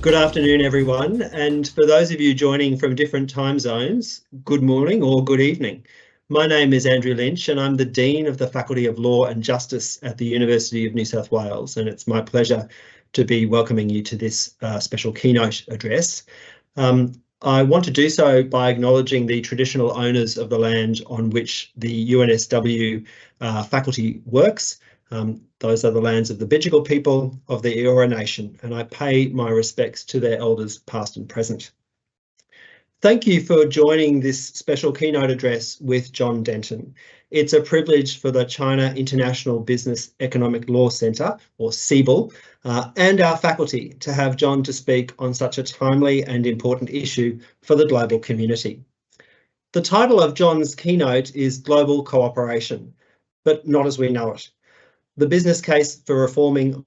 Good afternoon, everyone. And for those of you joining from different time zones, good morning or good evening. My name is Andrew Lynch and I'm the Dean of the Faculty of Law and Justice at the University of New South Wales. And it's my pleasure to be welcoming you to this special keynote address. I want to do so by acknowledging the traditional owners of the land on which the UNSW faculty works. Those are the lands of the Bidjigal people of the Eora Nation, and I pay my respects to their elders past and present. Thank you for joining this special keynote address with John Denton. It's a privilege for the China International Business Economic Law Centre, or CIBEL, and our faculty to have John to speak on such a timely and important issue for the global community. The title of John's keynote is Global Cooperation, but not as we know it. The business case for reforming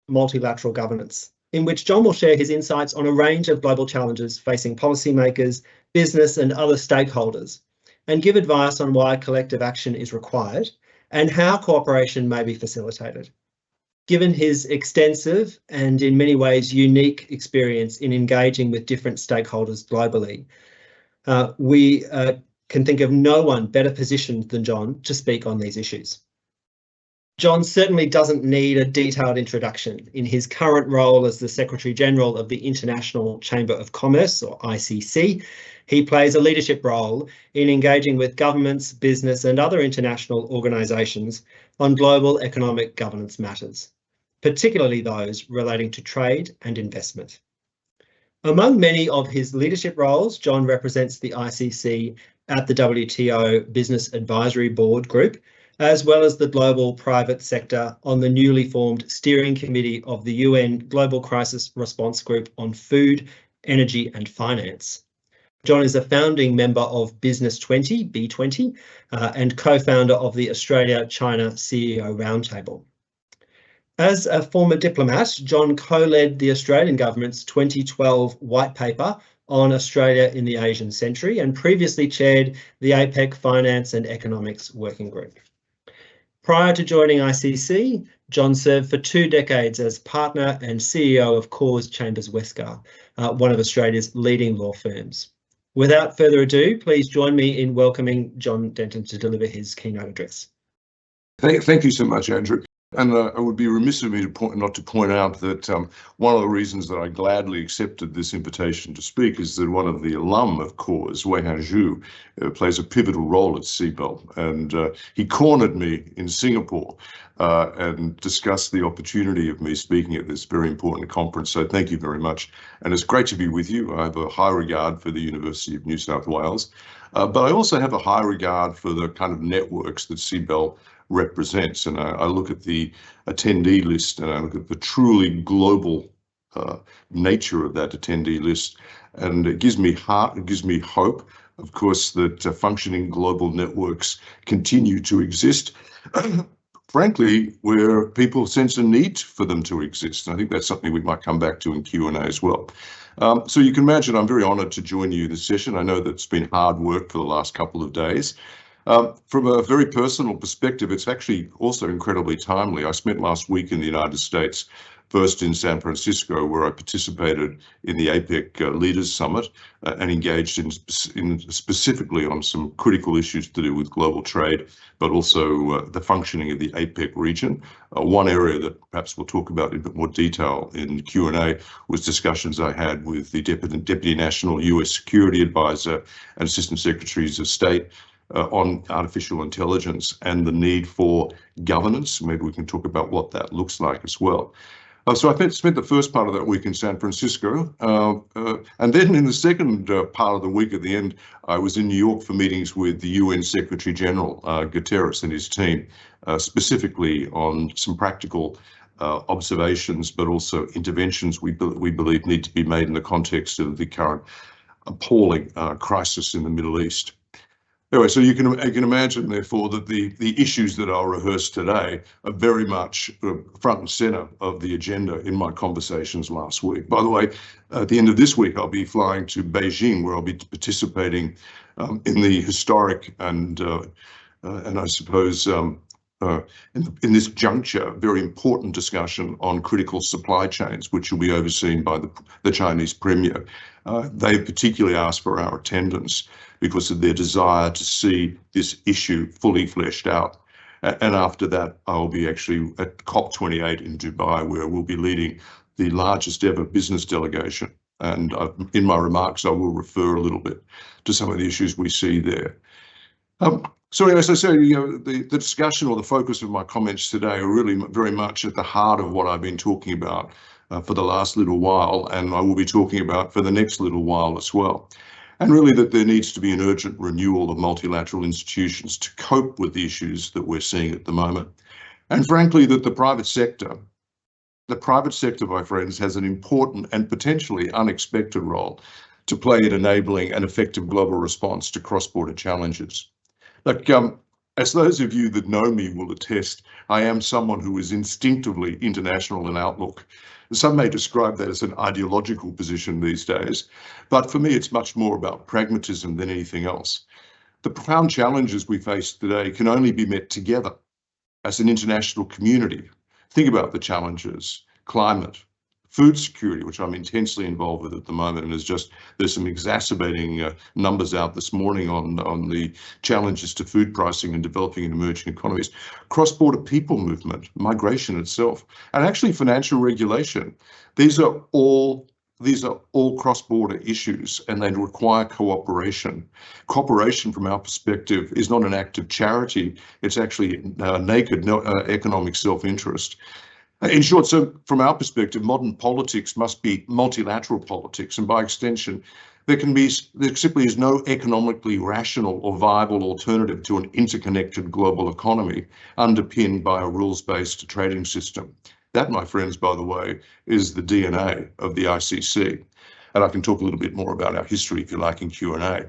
multilateral governance, in which John will share his insights on a range of global challenges facing policymakers, business and other stakeholders, and give advice on why collective action is required and how cooperation may be facilitated. Given his extensive and in many ways unique experience in engaging with different stakeholders globally, we can think of no one better positioned than John to speak on these issues. John certainly doesn't need a detailed introduction. In his current role as the Secretary General of the International Chamber of Commerce, or ICC, he plays a leadership role in engaging with governments, business and other international organisations on global economic governance matters, particularly those relating to trade and investment. Among many of his leadership roles, John represents the ICC at the WTO Business Advisory Board Group, as well as the global private sector on the newly formed Steering Committee of the UN Global Crisis Response Group on Food, Energy and Finance. John is a founding member of Business 20, B20, and co-founder of the Australia-China CEO Roundtable. As a former diplomat, John co-led the Australian government's 2012 white paper on Australia in the Asian century and previously chaired the APEC Finance and Economics Working Group. Prior to joining ICC, John served for 2 decades as partner and CEO of Cause Chambers Westgar, one of Australia's leading law firms. Without further ado, please join me in welcoming John Denton to deliver his keynote address. Thank you so much, Andrew. And I would be remiss of me not to point out that one of the reasons that I gladly accepted this invitation to speak is that one of the alum of Cause, Weihan Zhu, plays a pivotal role at CIBEL. And he cornered me in Singapore and discussed the opportunity of me speaking at this very important conference. So thank you very much. And it's great to be with you. I have a high regard for the University of New South Wales, but I also have a high regard for the kind of networks that CIBEL represents. And I look at the attendee list and I look at the truly global nature of that attendee list, and it gives me heart, it gives me hope, of course, that functioning global networks continue to exist, frankly, where people sense a need for them to exist. And I think that's something we might come back to in Q&A as well. So you can imagine I'm very honoured to join you in this session. I know that it's been hard work for the last couple of days. From a very personal perspective, it's actually also incredibly timely. I spent last week in the United States, first in San Francisco, where I participated in the APEC Leaders Summit and engaged in specifically on some critical issues to do with global trade, but also the functioning of the APEC region. One area that perhaps we'll talk about in a bit more detail in Q&A was discussions I had with the Deputy National US Security Advisor and Assistant Secretaries of State on artificial intelligence and the need for governance. Maybe we can talk about what that looks like as well. So I spent the first part of that week in San Francisco, and then in the second part of the week at the end, I was in New York for meetings with the UN Secretary General Guterres and his team, specifically on some practical observations, but also interventions we believe need to be made in the context of the current appalling crisis in the Middle East. Anyway, so you can imagine, therefore, that the issues that I'll rehearse today are very much front and center of the agenda in my conversations last week. By the way, at the end of this week, I'll be flying to Beijing, where I'll be participating in the historic and I suppose in this juncture, very important discussion on critical supply chains, which will be overseen by the Chinese Premier. They particularly asked for our attendance because of their desire to see this issue fully fleshed out. And after that, I'll be actually at COP28 in Dubai, where we'll be leading the largest ever business delegation. And in my remarks, I will refer a little bit to some of the issues we see there. So as I say, the discussion or the focus of my comments today are really very much at the heart of what I've been talking about for the last little while, and I will be talking about for the next little while as well. And really that there needs to be an urgent renewal of multilateral institutions to cope with the issues that we're seeing at the moment. And frankly, that the private sector, my friends, has an important and potentially unexpected role to play in enabling an effective global response to cross-border challenges. Look, as those of you that know me will attest, I am someone who is instinctively international in outlook. Some may describe that as an ideological position these days, but for me, it's much more about pragmatism than anything else. The profound challenges we face today can only be met together as an international community. Think about the challenges: climate, food security, which I'm intensely involved with at the moment, and there's some exacerbating numbers out this morning on the challenges to food pricing in developing and emerging economies, cross-border people movement, migration itself, and actually financial regulation. These are all cross-border issues, and they require cooperation. Cooperation, from our perspective, is not an act of charity. It's actually naked economic self-interest. In short, so from our perspective, modern politics must be multilateral politics, and by extension, there simply is no economically rational or viable alternative to an interconnected global economy underpinned by a rules-based trading system. That, my friends, by the way, is the DNA of the ICC. And I can talk a little bit more about our history, if you like, in Q&A.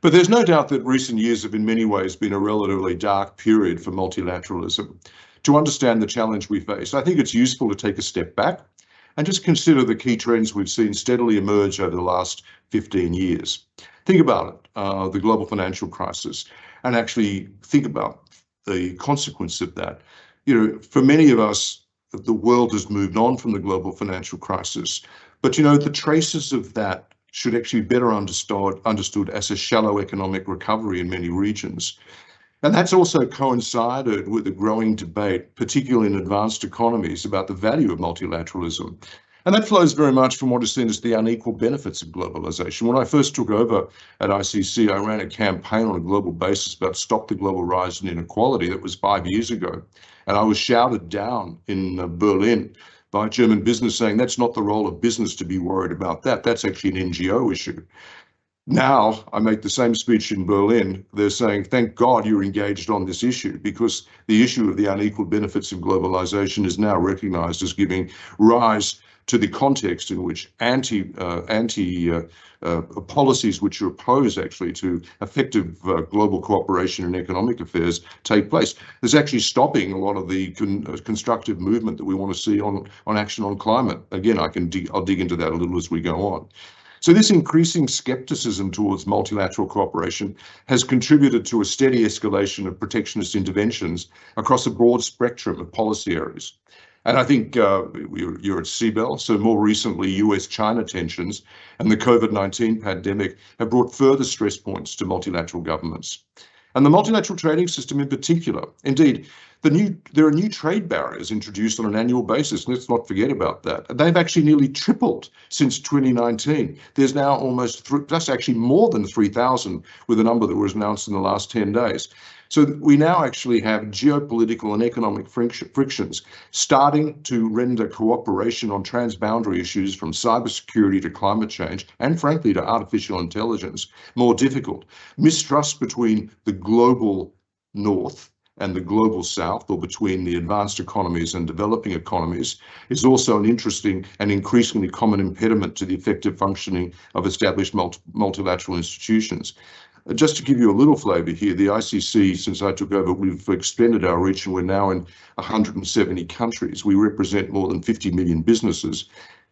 But there's no doubt that recent years have in many ways been a relatively dark period for multilateralism. To understand the challenge we face, I think it's useful to take a step back and just consider the key trends we've seen steadily emerge over the last 15 years. Think about it, the global financial crisis, and actually think about the consequence of that. For many of us, the world has moved on from the global financial crisis, but the traces of that should actually be better understood as a shallow economic recovery in many regions. And that's also coincided with a growing debate, particularly in advanced economies, about the value of multilateralism. And that flows very much from what is seen as the unequal benefits of globalization. When I first took over at ICC, I ran a campaign on a global basis about stop the global rise in inequality. That was 5 years ago. And I was shouted down in Berlin by German business saying that's not the role of business to be worried about that. That's actually an NGO issue. Now I make the same speech in Berlin. They're saying, thank God you're engaged on this issue, because the issue of the unequal benefits of globalization is now recognized as giving rise to the context in which anti policies which are opposed actually to effective global cooperation in economic affairs take place. There's actually stopping a lot of the constructive movement that we want to see on action on climate. Again, I'll dig into that a little as we go on. So this increasing skepticism towards multilateral cooperation has contributed to a steady escalation of protectionist interventions across a broad spectrum of policy areas. And I think you're at CIBEL, so more recently US-China tensions and the COVID-19 pandemic have brought further stress points to multilateral governments. And the multilateral trading system in particular. Indeed, there are new trade barriers introduced on an annual basis. Let's not forget about that. They've actually nearly tripled since 2019. There's now that's actually more than 3,000 with a number that was announced in the last 10 days. So we now actually have geopolitical and economic frictions starting to render cooperation on transboundary issues from cybersecurity to climate change and frankly to artificial intelligence more difficult. Mistrust between the global north and the global south, or between the advanced economies and developing economies, is also an interesting and increasingly common impediment to the effective functioning of established multilateral institutions. Just to give you a little flavour here, the ICC, since I took over, we've expanded our reach and we're now in 170 countries. We represent more than 50 million businesses.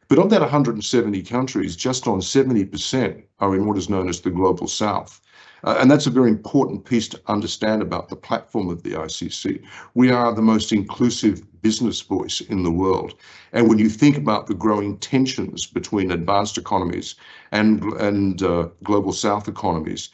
But of that 170 countries, just on 70% are in what is known as the global south. And that's a very important piece to understand about the platform of the ICC. We are the most inclusive business voice in the world. And when you think about the growing tensions between advanced economies and global South economies,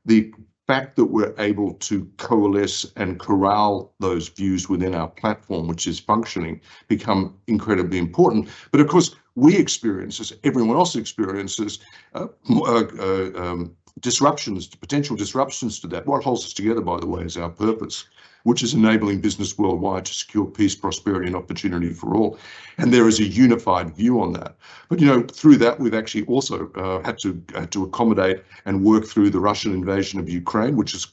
the fact that we're able to coalesce and corral those views within our platform, which is functioning, become incredibly important. But of course, we experience, as everyone else experiences, disruptions, potential disruptions to that. What holds us together, by the way, is our purpose, which is enabling business worldwide to secure peace, prosperity, and opportunity for all. And there is a unified view on that. But, you know, through that, we've actually also had to accommodate and work through the Russian invasion of Ukraine, which has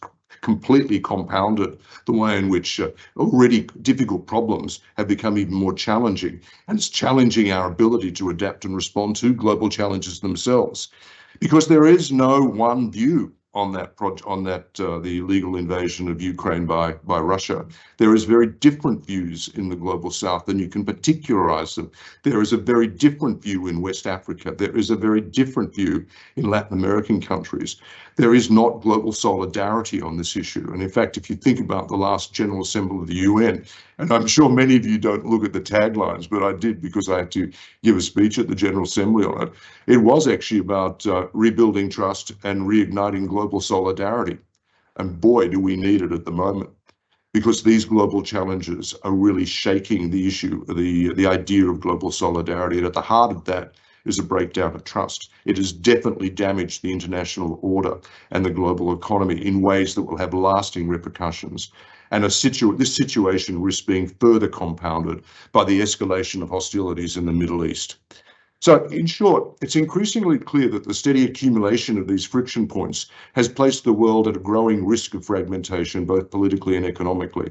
completely compounded the way in which already difficult problems have become even more challenging. And it's challenging our ability to adapt and respond to global challenges themselves. Because there is no one view on that the illegal invasion of Ukraine by Russia. There is very different views in the global South, and you can particularize them. There is a very different view in West Africa. There is a very different view in Latin American countries. There is not global solidarity on this issue. And in fact, if you think about the last General Assembly of the UN, and I'm sure many of you don't look at the taglines, but I did because I had to give a speech at the General Assembly on it. It was actually about rebuilding trust and reigniting global solidarity. And boy, do we need it at the moment, because these global challenges are really shaking the issue, the idea of global solidarity. And at the heart of that is a breakdown of trust. It has definitely damaged the international order and the global economy in ways that will have lasting repercussions. And this situation risks being further compounded by the escalation of hostilities in the Middle East. So in short, it's increasingly clear that the steady accumulation of these friction points has placed the world at a growing risk of fragmentation, both politically and economically.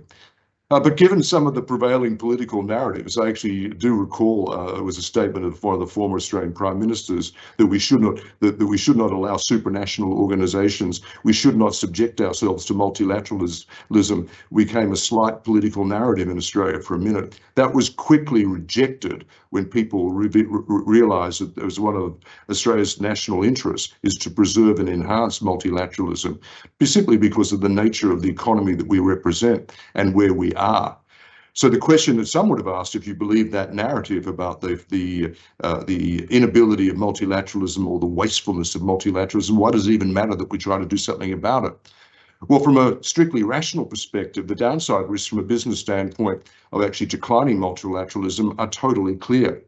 But given some of the prevailing political narratives, I actually do recall it was a statement of one of the former Australian Prime Ministers that we should not allow supranational organisations. We should not subject ourselves to multilateralism. Became a slight political narrative in Australia for a minute. That was quickly rejected when people realised that it was one of Australia's national interests is to preserve and enhance multilateralism, simply because of the nature of the economy that we represent and where we are. So the question that some would have asked, if you believe that narrative about the inability of multilateralism or the wastefulness of multilateralism, why does it even matter that we try to do something about it? Well, from a strictly rational perspective, the downside risks from a business standpoint of actually declining multilateralism are totally clear.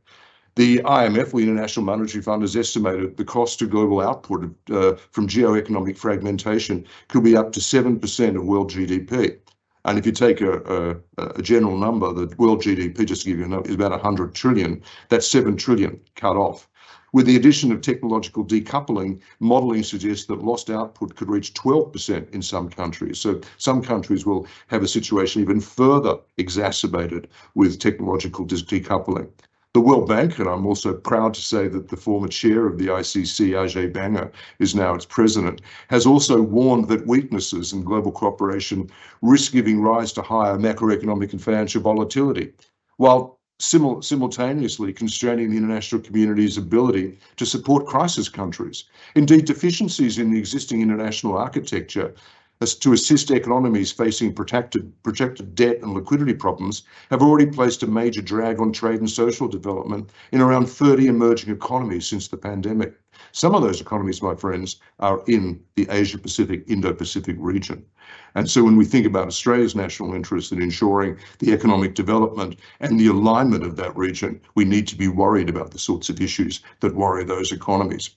The IMF, the International Monetary Fund, has estimated the cost to global output from geoeconomic fragmentation could be up to 7% of world GDP. And if you take a general number, the world GDP, just to give you a number, is about 100 trillion. That's 7 trillion cut off. With the addition of technological decoupling, modelling suggests that lost output could reach 12% in some countries. So some countries will have a situation even further exacerbated with technological decoupling. The World Bank, and I'm also proud to say that the former chair of the ICC, Ajay Banga, is now its president, has also warned that weaknesses in global cooperation risk giving rise to higher macroeconomic and financial volatility, while simultaneously constraining the international community's ability to support crisis countries. Indeed, deficiencies in the existing international architecture to assist economies facing projected debt and liquidity problems have already placed a major drag on trade and social development in around 30 emerging economies since the pandemic. Some of those economies, my friends, are in the Asia-Pacific, Indo-Pacific region. And so when we think about Australia's national interest in ensuring the economic development and the alignment of that region, we need to be worried about the sorts of issues that worry those economies.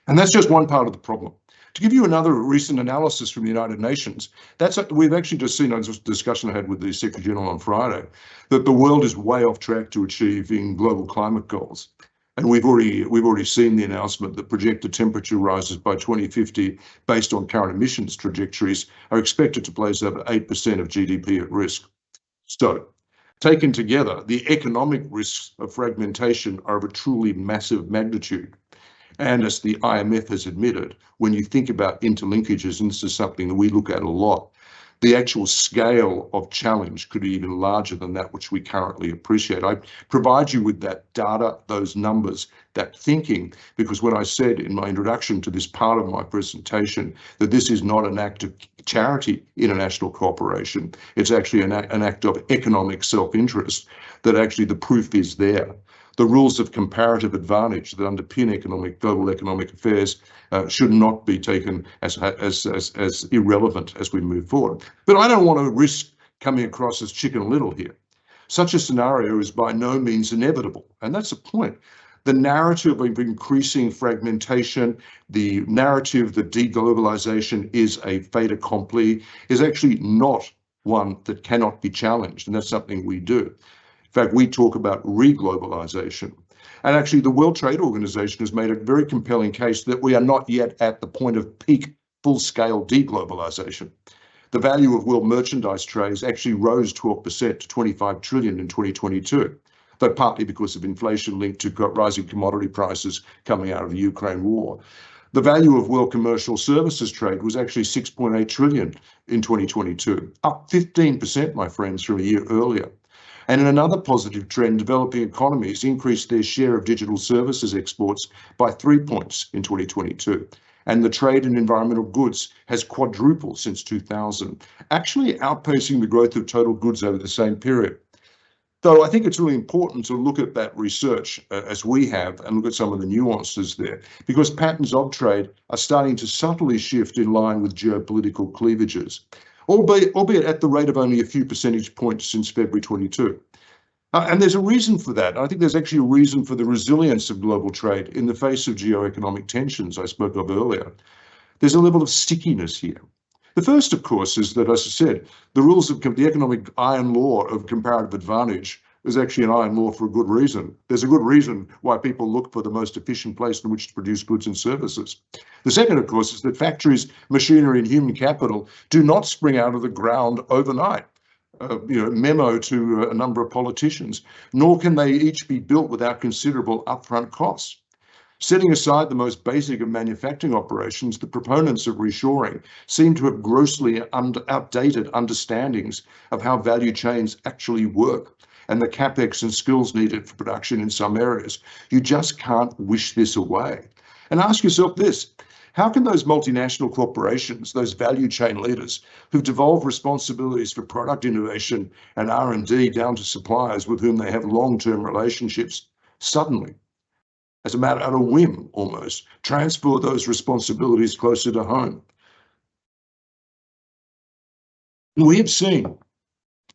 And that's just one part of the problem. To give you another recent analysis from the United Nations, we've actually just seen a discussion I had with the Secretary General on Friday, that the world is way off track to achieving global climate goals. And we've already seen the announcement that projected temperature rises by 2050 based on current emissions trajectories are expected to place over 8% of GDP at risk. So, taken together, the economic risks of fragmentation are of a truly massive magnitude. And as the IMF has admitted, when you think about interlinkages, and this is something that we look at a lot, the actual scale of challenge could be even larger than that which we currently appreciate. I provide you with that data, those numbers. that thinking, because when I said in my introduction to this part of my presentation that this is not an act of charity, international cooperation, it's actually an act of economic self-interest, that actually the proof is there. The rules of comparative advantage that underpin global economic affairs should not be taken as irrelevant as we move forward. But I don't want to risk coming across as Chicken Little here. Such a scenario is by no means inevitable, and that's the point. The narrative of increasing fragmentation, the narrative that deglobalization is a fait accompli, is actually not one that cannot be challenged, and that's something we do. In fact, we talk about reglobalization. And actually, the World Trade Organization has made a very compelling case that we are not yet at the point of peak full-scale deglobalization. The value of world merchandise trades actually rose 12% to 25 trillion in 2022, though partly because of inflation linked to rising commodity prices coming out of the Ukraine war. The value of world commercial services trade was actually 6.8 trillion in 2022, up 15%, my friends, from a year earlier. And in another positive trend, developing economies increased their share of digital services exports by 3 points in 2022. And the trade in environmental goods has quadrupled since 2000, actually outpacing the growth of total goods over the same period. Though I think it's really important to look at that research as we have and look at some of the nuances there, because patterns of trade are starting to subtly shift in line with geopolitical cleavages, albeit at the rate of only a few percentage points since February 22. And there's a reason for that. I think there's actually a reason for the resilience of global trade in the face of geoeconomic tensions I spoke of earlier. There's a level of stickiness here. The first, of course, is that, as I said, the rules of the economic iron law of comparative advantage is actually an iron law for a good reason. There's a good reason why people look for the most efficient place in which to produce goods and services. The second, of course, is that factories, machinery, and human capital do not spring out of the ground overnight. Memo to a number of politicians, nor can they each be built without considerable upfront costs. Setting aside the most basic of manufacturing operations, the proponents of reshoring seem to have grossly outdated understandings of how value chains actually work and the capex and skills needed for production in some areas. You just can't wish this away. And ask yourself this: how can those multinational corporations, those value chain leaders who've devolved responsibilities for product innovation and R&D down to suppliers with whom they have long-term relationships, suddenly, as a matter of a whim almost, transfer those responsibilities closer to home? We have seen,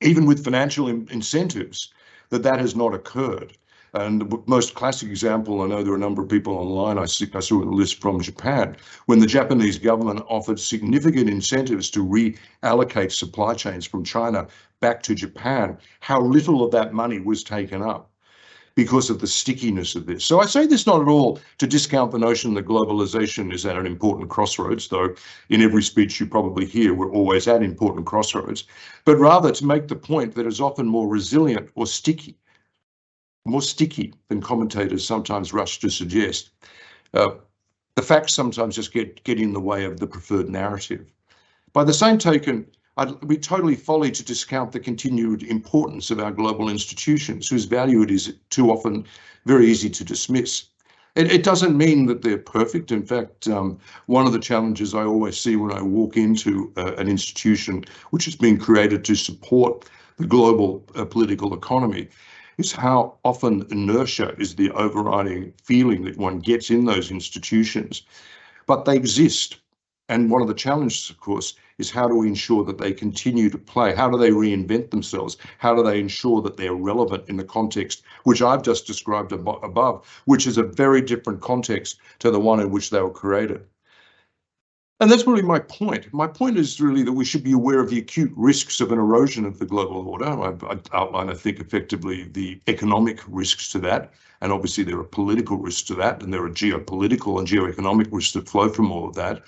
even with financial incentives, that has not occurred. And the most classic example, I know there are a number of people online, I saw a list from Japan, when the Japanese government offered significant incentives to reallocate supply chains from China back to Japan, how little of that money was taken up because of the stickiness of this. So I say this not at all to discount the notion that globalization is at an important crossroads, though in every speech you probably hear we're always at important crossroads, but rather to make the point that it's often more resilient or more sticky than commentators sometimes rush to suggest. The facts sometimes just get in the way of the preferred narrative. By the same token, it'd be totally folly to discount the continued importance of our global institutions, whose value it is too often very easy to dismiss. It doesn't mean that they're perfect. In fact, one of the challenges I always see when I walk into an institution which has been created to support the global political economy is how often inertia is the overriding feeling that one gets in those institutions. But they exist. And one of the challenges, of course, is how do we ensure that they continue to play? How do they reinvent themselves? How do they ensure that they're relevant in the context which I've just described above, which is a very different context to the one in which they were created? And that's really my point. My point is really that we should be aware of the acute risks of an erosion of the global order. I've outlined, I think, effectively the economic risks to that. And obviously there are political risks to that, and there are geopolitical and geoeconomic risks that flow from all of that.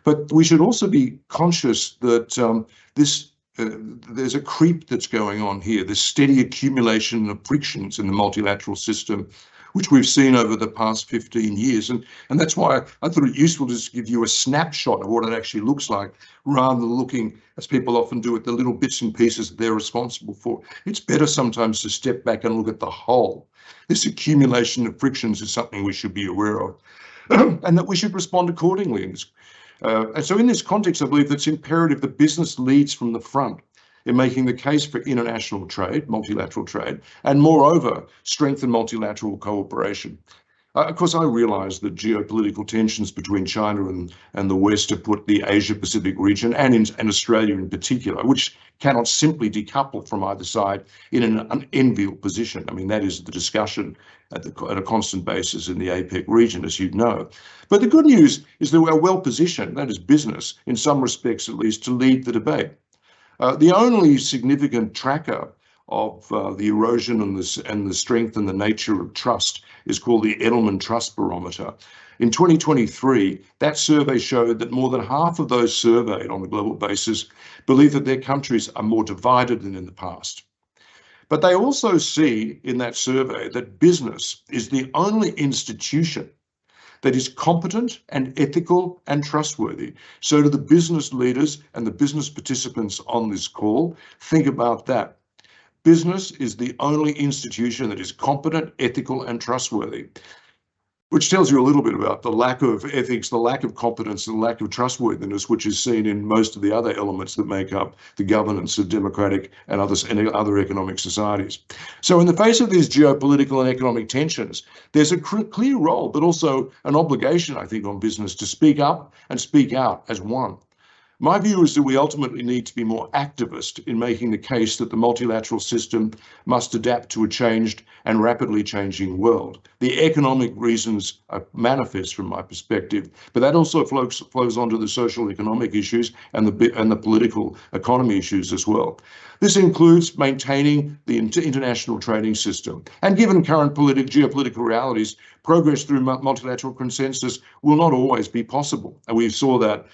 But we should also be conscious that there's a creep that's going on here, this steady accumulation of frictions in the multilateral system, which we've seen over the past 15 years. And that's why I thought it useful to just give you a snapshot of what it actually looks like, rather than looking, as people often do, at the little bits and pieces that they're responsible for. It's better sometimes to step back and look at the whole. This accumulation of frictions is something we should be aware of, and that we should respond accordingly. And so in this context, I believe it's imperative that business leads from the front in making the case for international trade, multilateral trade, and moreover, strengthen multilateral cooperation. Of course, I realise that geopolitical tensions between China and the West have put the Asia-Pacific region and Australia in particular, which cannot simply decouple from either side, in an unenviable position. I mean, that is the discussion at a constant basis in the APEC region, as you know. But the good news is that we're well positioned, that is business, in some respects at least, to lead the debate. The only significant tracker of the erosion and the strength and the nature of trust is called the Edelman Trust Barometer. In 2023, that survey showed that more than half of those surveyed on a global basis believe that their countries are more divided than in the past. But they also see in that survey that business is the only institution that is competent and ethical and trustworthy. So to the business leaders and the business participants on this call, think about that. Business is the only institution that is competent, ethical, and trustworthy, which tells you a little bit about the lack of ethics, the lack of competence, and the lack of trustworthiness, which is seen in most of the other elements that make up the governance of democratic and other economic societies. So in the face of these geopolitical and economic tensions, there's a clear role, but also an obligation, I think, on business to speak up and speak out as one. My view is that we ultimately need to be more activist in making the case that the multilateral system must adapt to a changed and rapidly changing world. The economic reasons are manifest from my perspective, but that also flows onto the social economic issues and the political economy issues as well. This includes maintaining the international trading system. And given current geopolitical realities, progress through multilateral consensus will not always be possible. And we saw that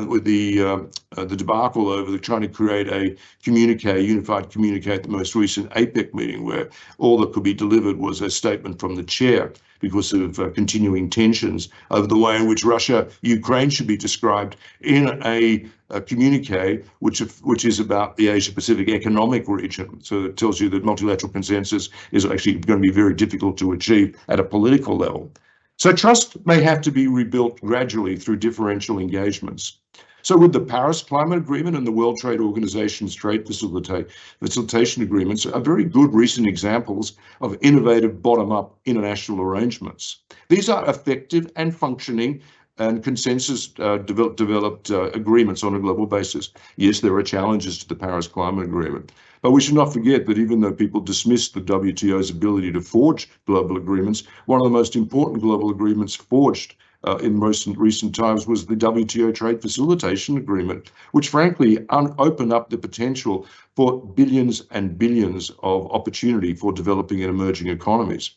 with the debacle over trying to create a unified communique at the most recent APEC meeting, where all that could be delivered was a statement from the chair because of continuing tensions over the way in which Ukraine should be described in a communique which is about the Asia-Pacific economic region. So it tells you that multilateral consensus is actually going to be very difficult to achieve at a political level. So trust may have to be rebuilt gradually through differential engagements. So with the Paris Climate Agreement and the World Trade Organization's trade facilitation agreements are very good recent examples of innovative bottom-up international arrangements. These are effective and functioning and consensus developed agreements on a global basis. Yes, there are challenges to the Paris Climate Agreement, but we should not forget that even though people dismiss the WTO's ability to forge global agreements, one of the most important global agreements forged in recent times was the WTO Trade Facilitation Agreement, which frankly opened up the potential for billions and billions of opportunity for developing and emerging economies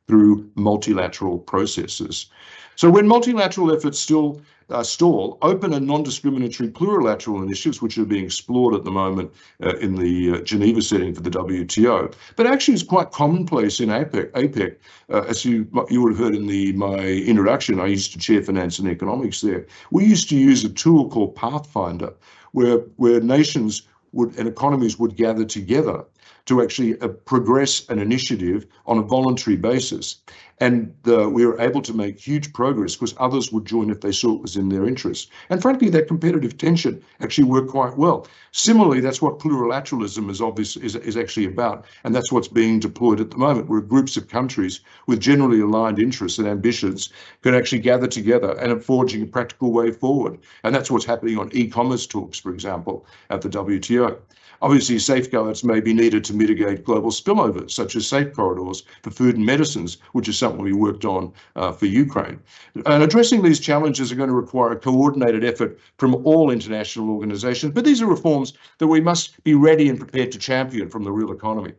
through multilateral processes. So when multilateral efforts still stall, open and non-discriminatory plurilateral initiatives, which are being explored at the moment in the Geneva setting for the WTO, but actually is quite commonplace in APEC. As you would have heard in my introduction, I used to chair finance and economics there. We used to use a tool called Pathfinder, where nations and economies would gather together to actually progress an initiative on a voluntary basis. And we were able to make huge progress because others would join if they saw it was in their interest. And frankly, that competitive tension actually worked quite well. Similarly, that's what plurilateralism is actually about. And that's what's being deployed at the moment, where groups of countries with generally aligned interests and ambitions can actually gather together and are forging a practical way forward. And that's what's happening on e-commerce talks, for example, at the WTO. Obviously, safeguards may be needed to mitigate global spillovers, such as safe corridors for food and medicines, which is something we worked on for Ukraine. And addressing these challenges are going to require a coordinated effort from all international organizations, but these are reforms that we must be ready and prepared to champion from the real economy.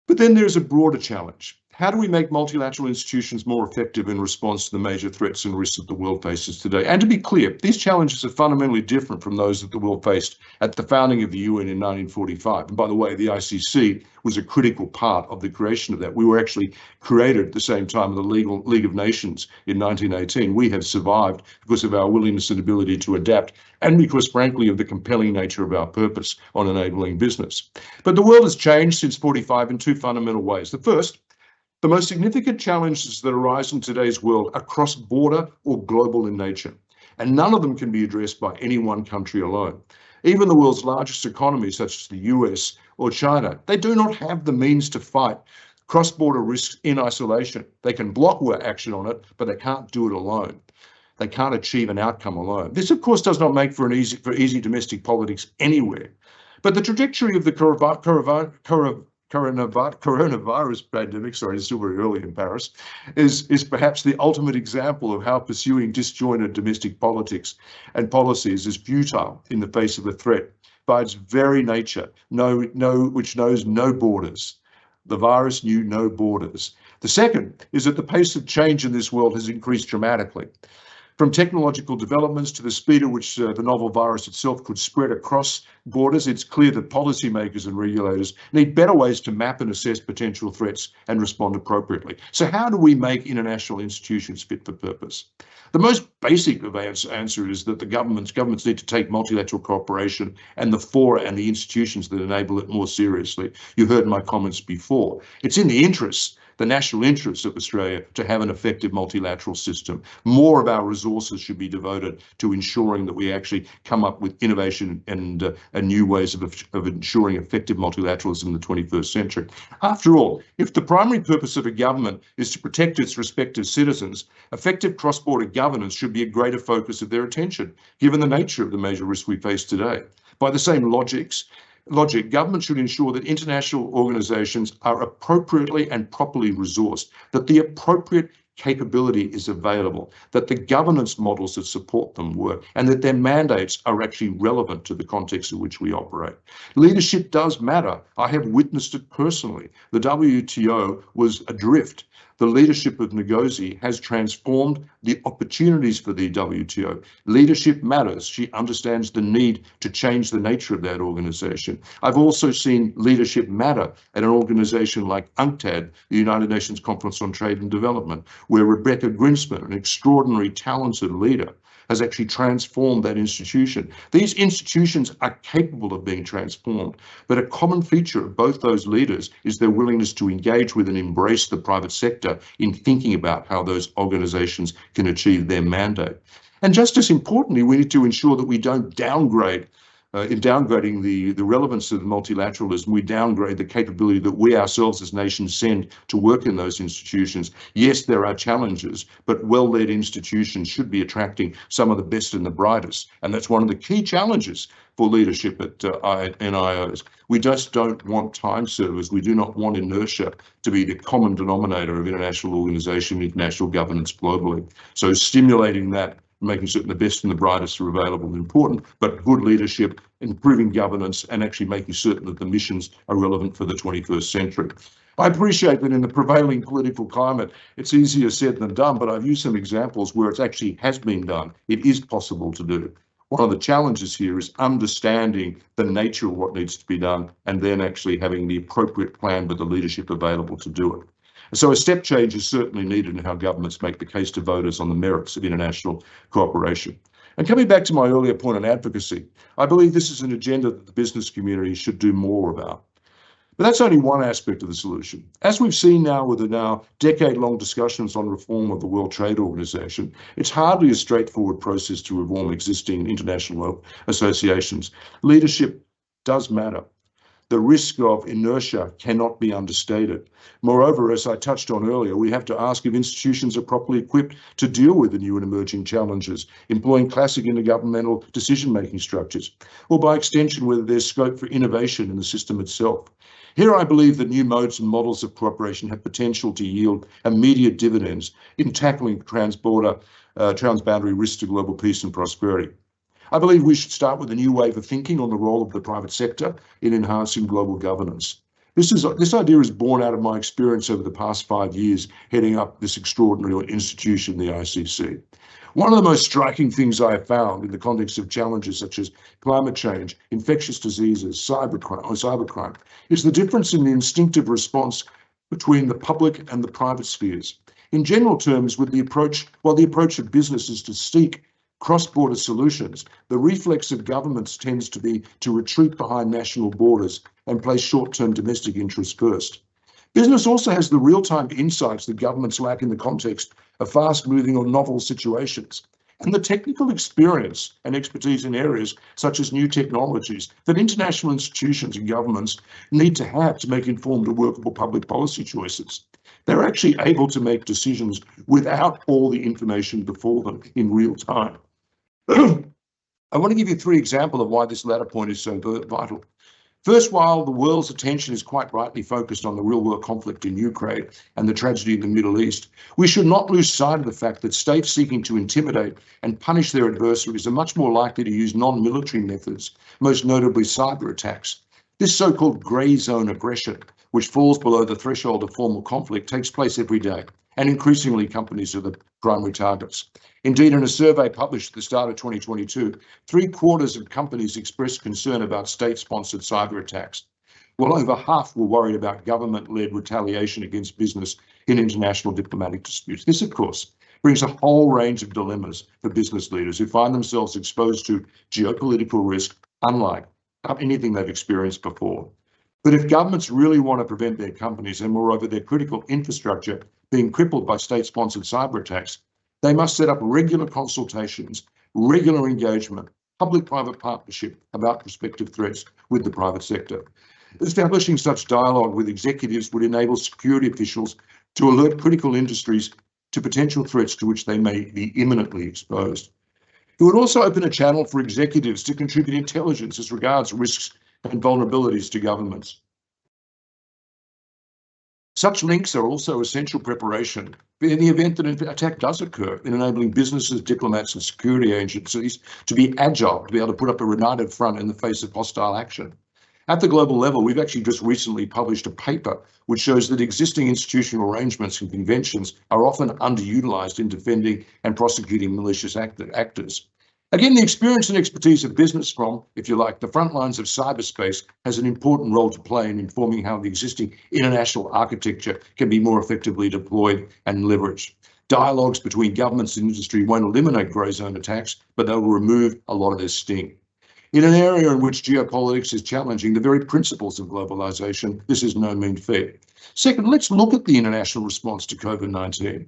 But then there's a broader challenge. How do we make multilateral institutions more effective in response to the major threats and risks that the world faces today? And to be clear, these challenges are fundamentally different from those that the world faced at the founding of the UN in 1945. And by the way, the ICC was a critical part of the creation of that. We were actually created at the same time of the League of Nations in 1918. We have survived because of our willingness and ability to adapt, and because, frankly, of the compelling nature of our purpose on enabling business. But the world has changed since 45 in two fundamental ways. The first, the most significant challenges that arise in today's world are cross-border or global in nature, and none of them can be addressed by any one country alone. Even the world's largest economies, such as the US or China, they do not have the means to fight cross-border risks in isolation. They can block action on it, but they can't do it alone. They can't achieve an outcome alone. This, of course, does not make for easy domestic politics anywhere. But the trajectory of the coronavirus pandemic, sorry, it's still very early in Paris, is perhaps the ultimate example of how pursuing disjointed domestic politics and policies is futile in the face of a threat by its very nature, which knows no borders. The virus knew no borders. The second is that the pace of change in this world has increased dramatically. From technological developments to the speed at which the novel virus itself could spread across borders, it's clear that policymakers and regulators need better ways to map and assess potential threats and respond appropriately. So how do we make international institutions fit for purpose? The most basic of answer is that the governments need to take multilateral cooperation and the fora and the institutions that enable it more seriously. You heard my comments before. It's in the national interests of Australia to have an effective multilateral system. More of our resources should be devoted to ensuring that we actually come up with innovation and new ways of ensuring effective multilateralism in the 21st century. After all, if the primary purpose of a government is to protect its respective citizens, effective cross-border governance should be a greater focus of their attention, given the nature of the major risks we face today. By the same logic, government should ensure that international organisations are appropriately and properly resourced, that the appropriate capability is available, that the governance models that support them work, and that their mandates are actually relevant to the context in which we operate. Leadership does matter. I have witnessed it personally. The WTO was adrift. The leadership of Ngozi has transformed the opportunities for the WTO. Leadership matters. She understands the need to change the nature of that organization. I've also seen leadership matter at an organization like UNCTAD, the United Nations Conference on Trade and Development, where Rebecca Grinspan, an extraordinary, talented leader, has actually transformed that institution. These institutions are capable of being transformed, but a common feature of both those leaders is their willingness to engage with and embrace the private sector in thinking about how those organizations can achieve their mandate. And just as importantly, we need to ensure that we don't downgrade in downgrading the relevance of multilateralism, we downgrade the capability that we ourselves as nations send to work in those institutions. Yes, there are challenges, but well-led institutions should be attracting some of the best and the brightest. And that's one of the key challenges for leadership at NIOs. We just don't want time servers. We do not want inertia to be the common denominator of international organization, international governance globally. So stimulating that, making certain the best and the brightest are available and important, but good leadership, improving governance, and actually making certain that the missions are relevant for the 21st century. I appreciate that in the prevailing political climate, it's easier said than done, but I've used some examples where it actually has been done. It is possible to do. One of the challenges here is understanding the nature of what needs to be done and then actually having the appropriate plan with the leadership available to do it. So a step change is certainly needed in how governments make the case to voters on the merits of international cooperation. And coming back to my earlier point on advocacy, I believe this is an agenda that the business community should do more about. But that's only one aspect of the solution. As we've seen now with the now decade-long discussions on reform of the World Trade Organization, it's hardly a straightforward process to reform existing international associations. Leadership does matter. The risk of inertia cannot be understated. Moreover, as I touched on earlier, we have to ask if institutions are properly equipped to deal with the new and emerging challenges, employing classic intergovernmental decision-making structures, or by extension, whether there's scope for innovation in the system itself. Here, I believe that new modes and models of cooperation have potential to yield immediate dividends in tackling transboundary risks to global peace and prosperity. I believe we should start with a new wave of thinking on the role of the private sector in enhancing global governance. This idea is born out of my experience over the past 5 years heading up this extraordinary institution, the ICC. One of the most striking things I have found in the context of challenges such as climate change, infectious diseases, cybercrime, is the difference in the instinctive response between the public and the private spheres. In general terms, while the approach of business is to seek cross-border solutions, the reflex of governments tends to be to retreat behind national borders and place short-term domestic interests first. Business also has the real-time insights that governments lack in the context of fast-moving or novel situations, and the technical experience and expertise in areas such as new technologies that international institutions and governments need to have to make informed and workable public policy choices. They're actually able to make decisions without all the information before them in real time. I want to give you 3 examples of why this latter point is so vital. First, while the world's attention is quite rightly focused on the real-world conflict in Ukraine and the tragedy in the Middle East, we should not lose sight of the fact that states seeking to intimidate and punish their adversaries are much more likely to use non-military methods, most notably cyber attacks. This so-called grey zone aggression, which falls below the threshold of formal conflict, takes place every day, and increasingly companies are the primary targets. Indeed, in a survey published at the start of 2022, 3/4 of companies expressed concern about state-sponsored cyber attacks, while over half were worried about government-led retaliation against business in international diplomatic disputes. This, of course, brings a whole range of dilemmas for business leaders who find themselves exposed to geopolitical risk unlike anything they've experienced before. But if governments really want to prevent their companies and moreover their critical infrastructure being crippled by state-sponsored cyber attacks, they must set up regular consultations, regular engagement, public-private partnership about prospective threats with the private sector. Establishing such dialogue with executives would enable security officials to alert critical industries to potential threats to which they may be imminently exposed. It would also open a channel for executives to contribute intelligence as regards risks and vulnerabilities to governments. Such links are also essential preparation in the event that an attack does occur, in enabling businesses, diplomats and security agencies to be agile, to be able to put up a united front in the face of hostile action. At the global level, we've actually just recently published a paper which shows that existing institutional arrangements and conventions are often underutilized in defending and prosecuting malicious actors. Again, the experience and expertise of business from, if you like, the front lines of cyberspace has an important role to play in informing how the existing international architecture can be more effectively deployed and leveraged. Dialogues between governments and industry won't eliminate grey zone attacks, but they will remove a lot of their sting. In an area in which geopolitics is challenging the very principles of globalization, this is no mean feat. Second, let's look at the international response to COVID-19.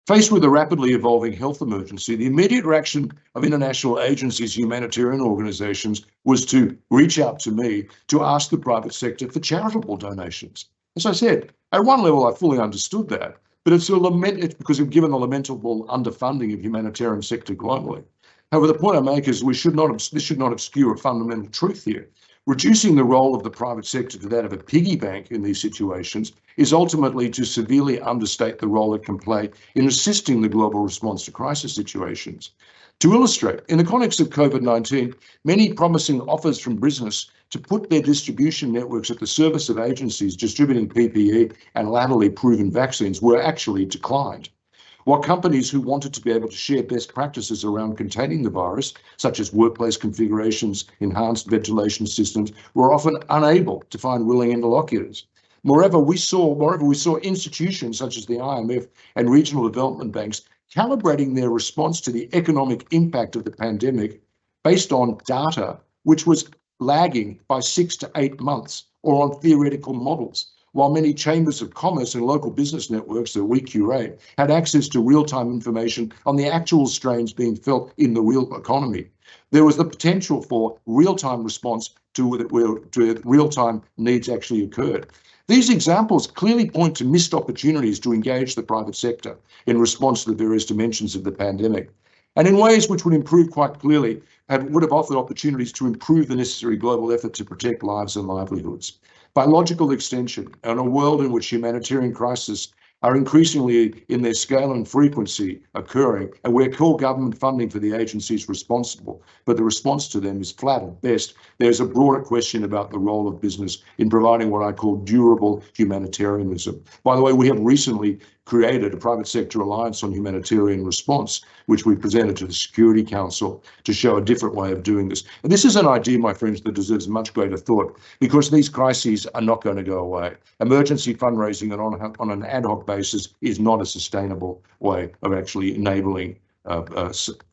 Faced with a rapidly evolving health emergency, the immediate reaction of international agencies, humanitarian organisations, was to reach out to me to ask the private sector for charitable donations. As I said, at one level, I fully understood that, but it's because we've given the lamentable underfunding of humanitarian sector globally. However, the point I make is this should not obscure a fundamental truth here. Reducing the role of the private sector to that of a piggy bank in these situations is ultimately to severely understate the role it can play in assisting the global response to crisis situations. To illustrate, in the context of COVID-19, many promising offers from business to put their distribution networks at the service of agencies distributing PPE and latterly proven vaccines were actually declined. While companies who wanted to be able to share best practices around containing the virus, such as workplace configurations, enhanced ventilation systems, were often unable to find willing interlocutors. Moreover, we saw institutions such as the IMF and regional development banks calibrating their response to the economic impact of the pandemic based on data which was lagging by 6 to 8 months or on theoretical models, while many chambers of commerce and local business networks that we curate had access to real-time information on the actual strains being felt in the real economy. There was the potential for real-time response to real-time needs actually occurred. These examples clearly point to missed opportunities to engage the private sector in response to the various dimensions of the pandemic, and in ways which would improve quite clearly and would have offered opportunities to improve the necessary global effort to protect lives and livelihoods. By logical extension, in a world in which humanitarian crisis are increasingly in their scale and frequency occurring, and where core government funding for the agencies responsible, but the response to them is flat at best. There's a broader question about the role of business in providing what I call durable humanitarianism. By the way, we have recently created a private sector alliance on humanitarian response, which we presented to the Security Council to show a different way of doing this. And this is an idea, my friends, that deserves much greater thought, because these crises are not going to go away. Emergency fundraising on an ad hoc basis is not a sustainable way of actually enabling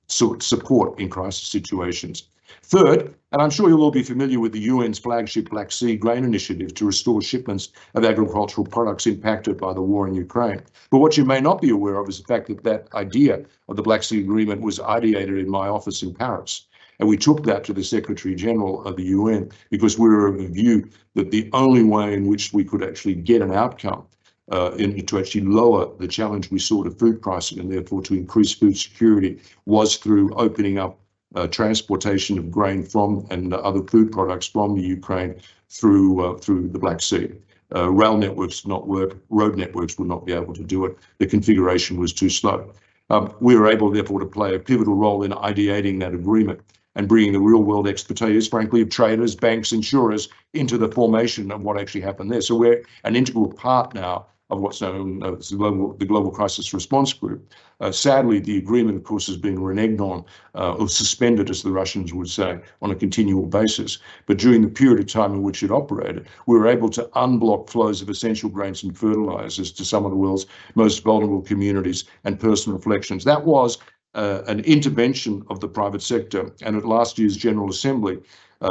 support in crisis situations. Third, and I'm sure you'll all be familiar with the UN's flagship Black Sea Grain Initiative to restore shipments of agricultural products impacted by the war in Ukraine. But what you may not be aware of is the fact that that idea of the Black Sea Agreement was ideated in my office in Paris. And we took that to the Secretary General of the UN because we were of the view that the only way in which we could actually get an outcome to actually lower the challenge we saw to food pricing and therefore to increase food security was through opening up transportation of grain from and other food products from the Ukraine through the Black Sea. Rail networks did not work, road networks would not be able to do it. The configuration was too slow. We were able, therefore, to play a pivotal role in ideating that agreement and bringing the real world expertise, frankly, of traders, banks, insurers into the formation of what actually happened there. So we're an integral part now of what's known as the Global Crisis Response Group. Sadly, the agreement, of course, has been reneged on, or suspended, as the Russians would say, on a continual basis. But during the period of time in which it operated, we were able to unblock flows of essential grains and fertilizers to some of the world's most vulnerable communities and personal reflections. That was an intervention of the private sector. And at last year's General Assembly,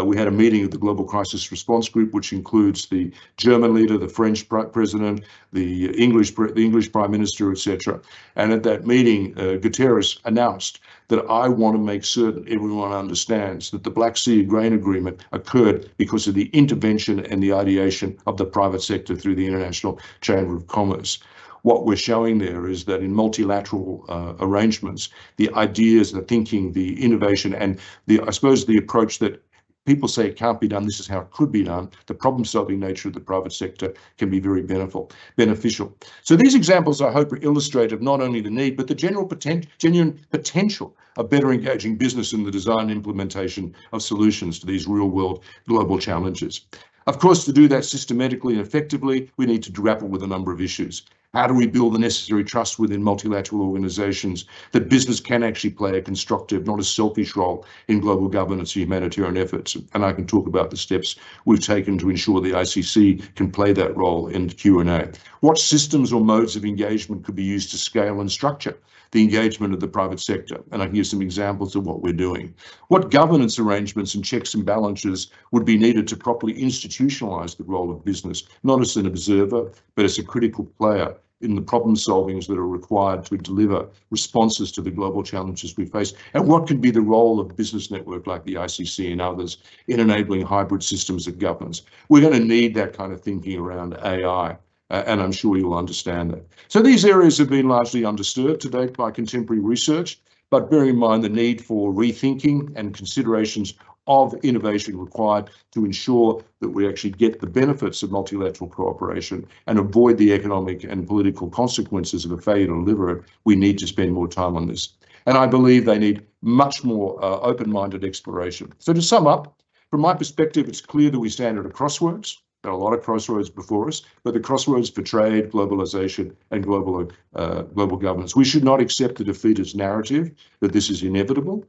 we had a meeting of the Global Crisis Response Group, which includes the German leader, the French president, the English prime minister, etc. And at that meeting, Guterres announced that I want to make certain everyone understands that the Black Sea Grain Agreement occurred because of the intervention and the ideation of the private sector through the International Chamber of Commerce. What we're showing there is that in multilateral arrangements, the ideas, the thinking, the innovation, and I suppose the approach that people say it can't be done, this is how it could be done, the problem-solving nature of the private sector can be very beneficial. So these examples, I hope, are illustrative not only the need, but the genuine potential of better engaging business in the design and implementation of solutions to these real-world global challenges. Of course, to do that systematically and effectively, we need to grapple with a number of issues. How do we build the necessary trust within multilateral organizations that business can actually play a constructive, not a selfish role in global governance and humanitarian efforts? And I can talk about the steps we've taken to ensure the ICC can play that role in Q&A. What systems or modes of engagement could be used to scale and structure the engagement of the private sector? And I can give some examples of what we're doing. What governance arrangements and checks and balances would be needed to properly institutionalize the role of business, not as an observer, but as a critical player in the problem solvings that are required to deliver responses to the global challenges we face? And what could be the role of business network like the ICC and others in enabling hybrid systems of governance? We're going to need that kind of thinking around AI. And I'm sure you'll understand that. So these areas have been largely undisturbed to date by contemporary research, but bearing in mind the need for rethinking and considerations of innovation required to ensure that we actually get the benefits of multilateral cooperation and avoid the economic and political consequences of a failure to deliver it, we need to spend more time on this. And I believe they need much more open-minded exploration. So to sum up, from my perspective, it's clear that we stand at a crossroads. There are a lot of crossroads before us, but the crossroads for trade, globalization, and global governance. We should not accept the defeatist narrative that this is inevitable,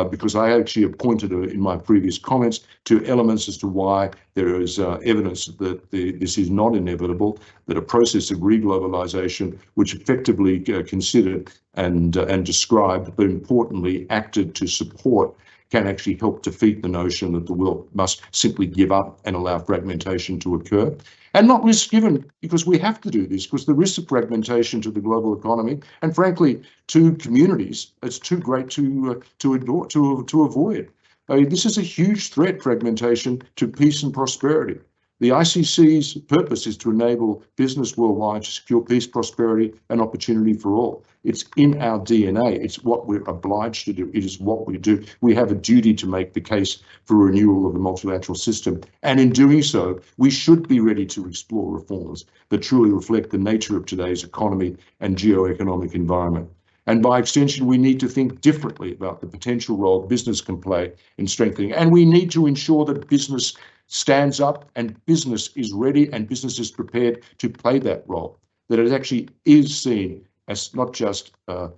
because I actually have pointed in my previous comments to elements as to why there is evidence that this is not inevitable, that a process of reglobalization, which effectively considered and described, but importantly acted to support, can actually help defeat the notion that the world must simply give up and allow fragmentation to occur. And not risk given, because we have to do this, because the risk of fragmentation to the global economy, and frankly, to communities, it's too great to avoid. I mean, this is a huge threat, fragmentation, to peace and prosperity. The ICC's purpose is to enable business worldwide to secure peace, prosperity, and opportunity for all. It's in our DNA. It's what we're obliged to do. It is what we do. We have a duty to make the case for renewal of the multilateral system. And in doing so, we should be ready to explore reforms that truly reflect the nature of today's economy and geo-economic environment. And by extension, we need to think differently about the potential role business can play in strengthening. And we need to ensure that business stands up and business is ready and business is prepared to play that role, that it actually is seen as not just a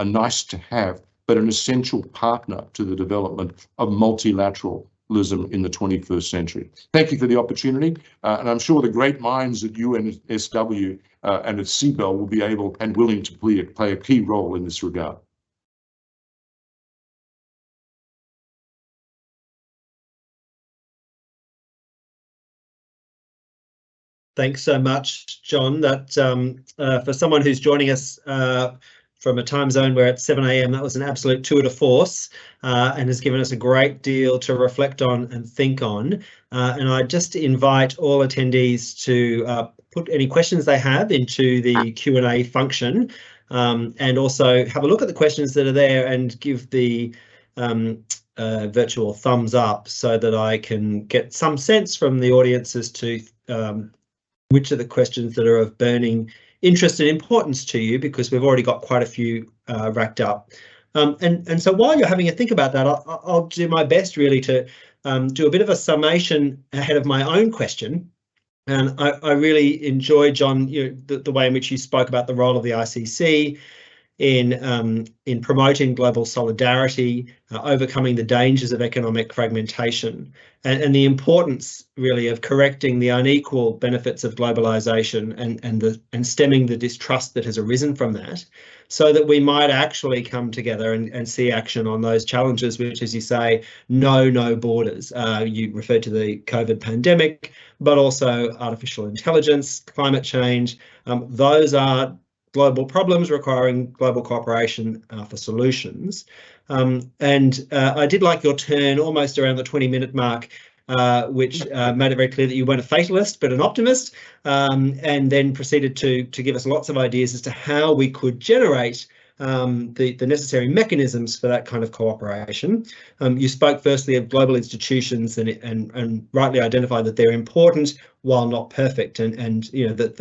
nice to have, but an essential partner to the development of multilateralism in the 21st century. Thank you for the opportunity, and I'm sure the great minds at UNSW and at CIBEL will be able and willing to play a key role in this regard. Thanks so much, John. That for someone who's joining us from a time zone where it's 7 a.m, that was an absolute tour de force and has given us a great deal to reflect on and think on. And I just invite all attendees to put any questions they have into the Q&A function, and also have a look at the questions that are there and give the virtual thumbs up so that I can get some sense from the audience as to which are the questions that are of burning interest and importance to you, because we've already got quite a few racked up. And so while you're having a think about that, I'll do my best really to do a bit of a summation ahead of my own question. And I really enjoy, John, the way in which you spoke about the role of the ICC in promoting global solidarity, overcoming the dangers of economic fragmentation, and the importance really of correcting the unequal benefits of globalization and stemming the distrust that has arisen from that, so that we might actually come together and see action on those challenges, which, as you say, know no borders. You referred to the COVID pandemic, but also artificial intelligence, climate change. Those are global problems requiring global cooperation for solutions. And I did like your turn almost around the 20-minute mark, which made it very clear that you weren't a fatalist, but an optimist, and then proceeded to give us lots of ideas as to how we could generate the necessary mechanisms for that kind of cooperation. You spoke firstly of global institutions and rightly identified that they're important while not perfect, and that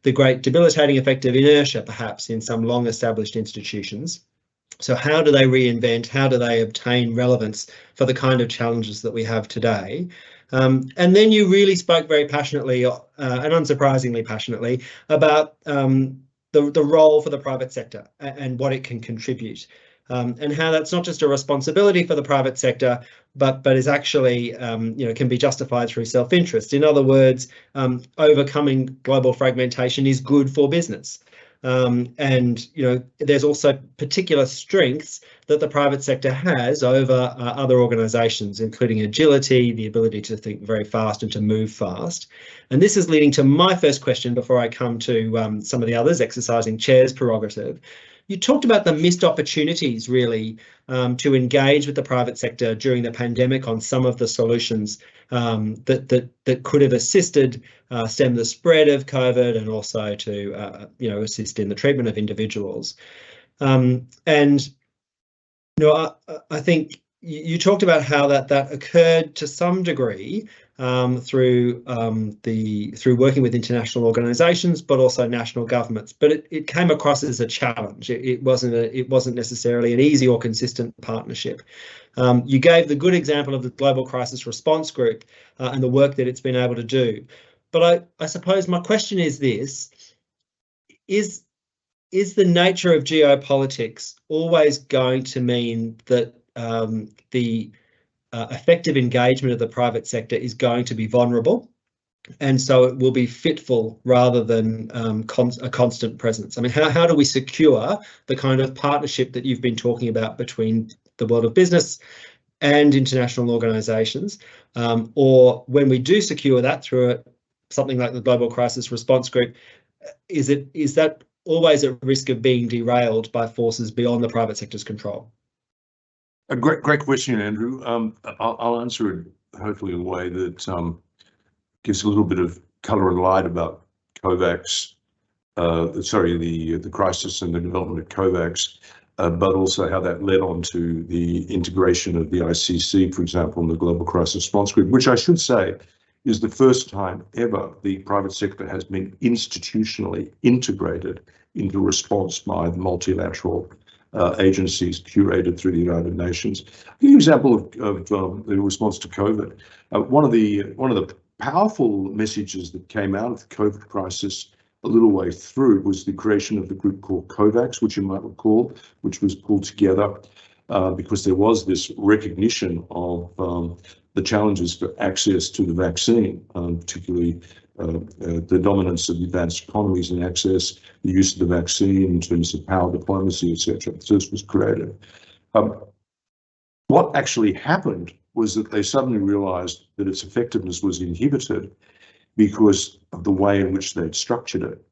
the great debilitating effect of inertia, perhaps, in some long-established institutions. So how do they reinvent? How do they obtain relevance for the kind of challenges that we have today? And then you really spoke very passionately, and unsurprisingly passionately, about the role for the private sector and what it can contribute. And how that's not just a responsibility for the private sector, but is actually, can be justified through self-interest. In other words, overcoming global fragmentation is good for business. And there's also particular strengths that the private sector has over other organisations, including agility, the ability to think very fast and to move fast. And this is leading to my first question before I come to some of the others, exercising chair's prerogative. You talked about the missed opportunities, really, to engage with the private sector during the pandemic on some of the solutions that could have assisted stem the spread of COVID, and also to assist in the treatment of individuals. I think you talked about how that occurred to some degree through working with international organisations, but also national governments. But it came across as a challenge. It wasn't necessarily an easy or consistent partnership. You gave the good example of the Global Crisis Response Group and the work that it's been able to do. But I suppose my question is this: is the nature of geopolitics always going to mean that the effective engagement of the private sector is going to be vulnerable, and so it will be fitful rather than a constant presence? I mean, how do we secure the kind of partnership that you've been talking about between the world of business and international organisations, or when we do secure that through something like the Global Crisis Response Group, is that always at risk of being derailed by forces beyond the private sector's control? A great question, Andrew. I'll answer it hopefully in a way that gives a little bit of colour and light about COVAX, the crisis and the development of COVAX, but also how that led on to the integration of the ICC, for example, in the Global Crisis Response Group, which I should say is the first time ever the private sector has been institutionally integrated into response by the multilateral agencies curated through the United Nations. I'll give you an example of the response to COVID. One of the powerful messages that came out of the COVID crisis a little way through was the creation of the group called COVAX, which you might recall, which was pulled together because there was this recognition of the challenges for access to the vaccine, particularly the dominance of advanced economies in access, the use of the vaccine in terms of power diplomacy, etc. So this was created. What actually happened was that they suddenly realized that its effectiveness was inhibited because of the way in which they'd structured it.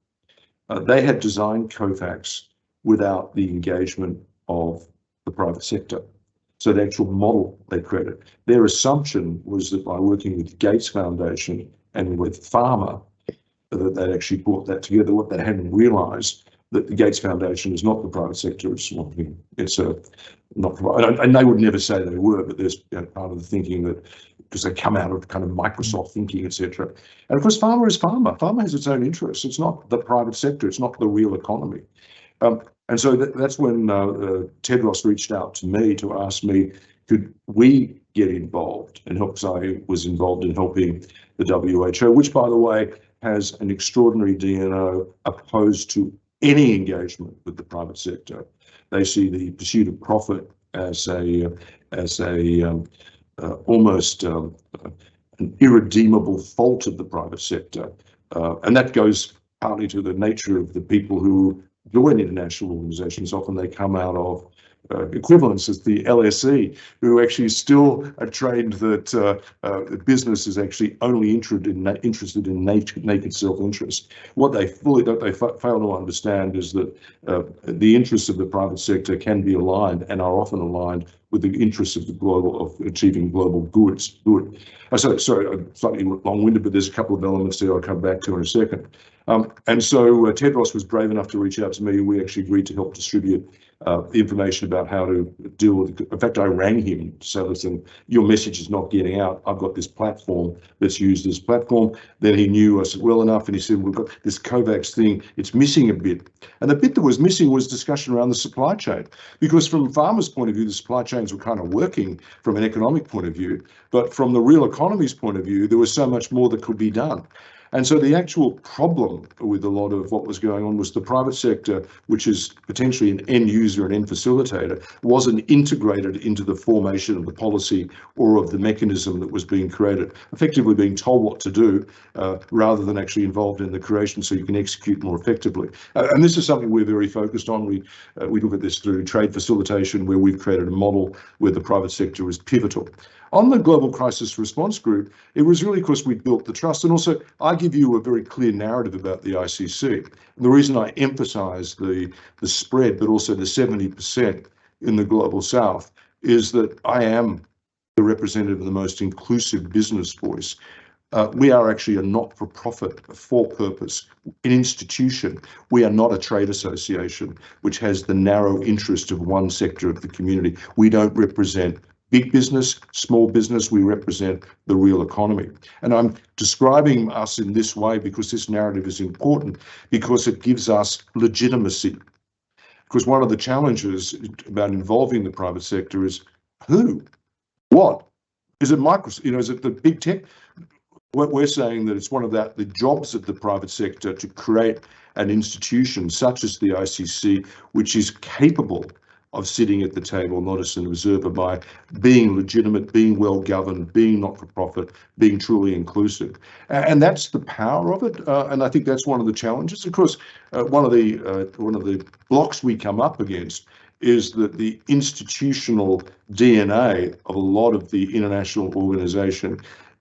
They had designed COVAX without the engagement of the private sector. So the actual model they created, their assumption was that by working with the Gates Foundation and with pharma, that they'd actually brought that together. What they hadn't realised that the Gates Foundation is not the private sector. It's not, and they would never say they were, but there's part of the thinking that because they come out of kind of Microsoft thinking, etc. And of course, pharma is pharma. Pharma has its own interests. It's not the private sector. It's not the real economy. And so that's when Tedros reached out to me to ask me, could we get involved and help? Because I was involved in helping the WHO, which, by the way, has an extraordinary DNO opposed to any engagement with the private sector. They see the pursuit of profit as almost an irredeemable fault of the private sector, and that goes partly to the nature of the people who join international organizations. Often they come out of equivalents as the LSE, who actually still are trained that business is actually only interested in naked self-interest. What they fail to understand is that the interests of the private sector can be aligned and are often aligned with the interests of of achieving global good. Sorry, I'm slightly long-winded, but there's a couple of elements there I'll come back to in a second. And so Tedros was brave enough to reach out to me. We actually agreed to help distribute the information about how to deal with it. In fact, I rang him to say, listen, your message is not getting out. I've got this platform. Let's use this platform. Then he knew us well enough, and he said, we've got this COVAX thing. It's missing a bit. And the bit that was missing was discussion around the supply chain. Because from farmers' point of view, the supply chains were kind of working from an economic point of view. But from the real economy's point of view, there was so much more that could be done. And so the actual problem with a lot of what was going on was the private sector, which is potentially an end user and end facilitator, wasn't integrated into the formation of the policy or of the mechanism that was being created, effectively being told what to do rather than actually involved in the creation so you can execute more effectively. And this is something we're very focused on. We look at this through trade facilitation, where we've created a model where the private sector is pivotal. On the Global Crisis Response Group, it was really because we built the trust. And also, I give you a very clear narrative about the ICC. And the reason I emphasize the spread, but also the 70% in the Global South, is that I am the representative of the most inclusive business voice. We are actually a not-for-profit, a for-purpose, an institution. We are not a trade association which has the narrow interest of one sector of the community. We don't represent big business, small business, we represent the real economy. And I'm describing us in this way because this narrative is important, because it gives us legitimacy. Because one of the challenges about involving the private sector is who? What? Is it Microsoft? Is it the big tech? What we're saying that it's one of the jobs of the private sector to create an institution such as the ICC, which is capable of sitting at the table, not as an observer, by being legitimate, being well-governed, being not-for-profit, being truly inclusive. And that's the power of it. And I think that's one of the challenges. Of course, one of the blocks we come up against is that the institutional DNA of a lot of the international organization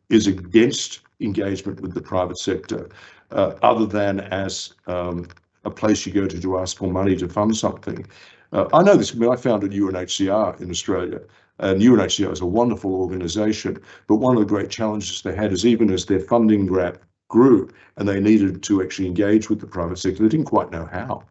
is against engagement with the private sector, other than as a place you go to ask for money to fund something. I know this. I mean, I founded UNHCR in Australia, and UNHCR is a wonderful organisation. But one of the great challenges they had is even as their funding gap grew and they needed to actually engage with the private sector, they didn't quite know how.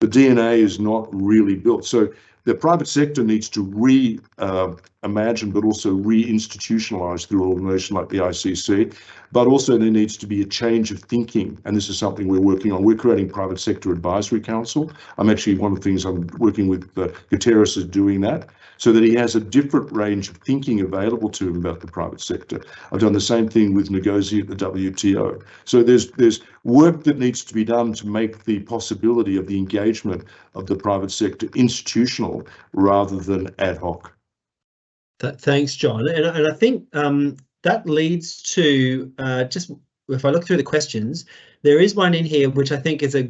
The DNA is not really built. So the private sector needs to reimagine, but also re-institutionalize through an organization like the ICC. But also there needs to be a change of thinking. And this is something we're working on. We're creating Private Sector Advisory Council. I'm actually, one of the things I'm working with Guterres is doing that, so that he has a different range of thinking available to him about the private sector. I've done the same thing with Ngozi at the WTO. So there's work that needs to be done to make the possibility of the engagement of the private sector institutional rather than ad hoc. Thanks, John. And I think that leads to just, if I look through the questions, there is one in here which I think is a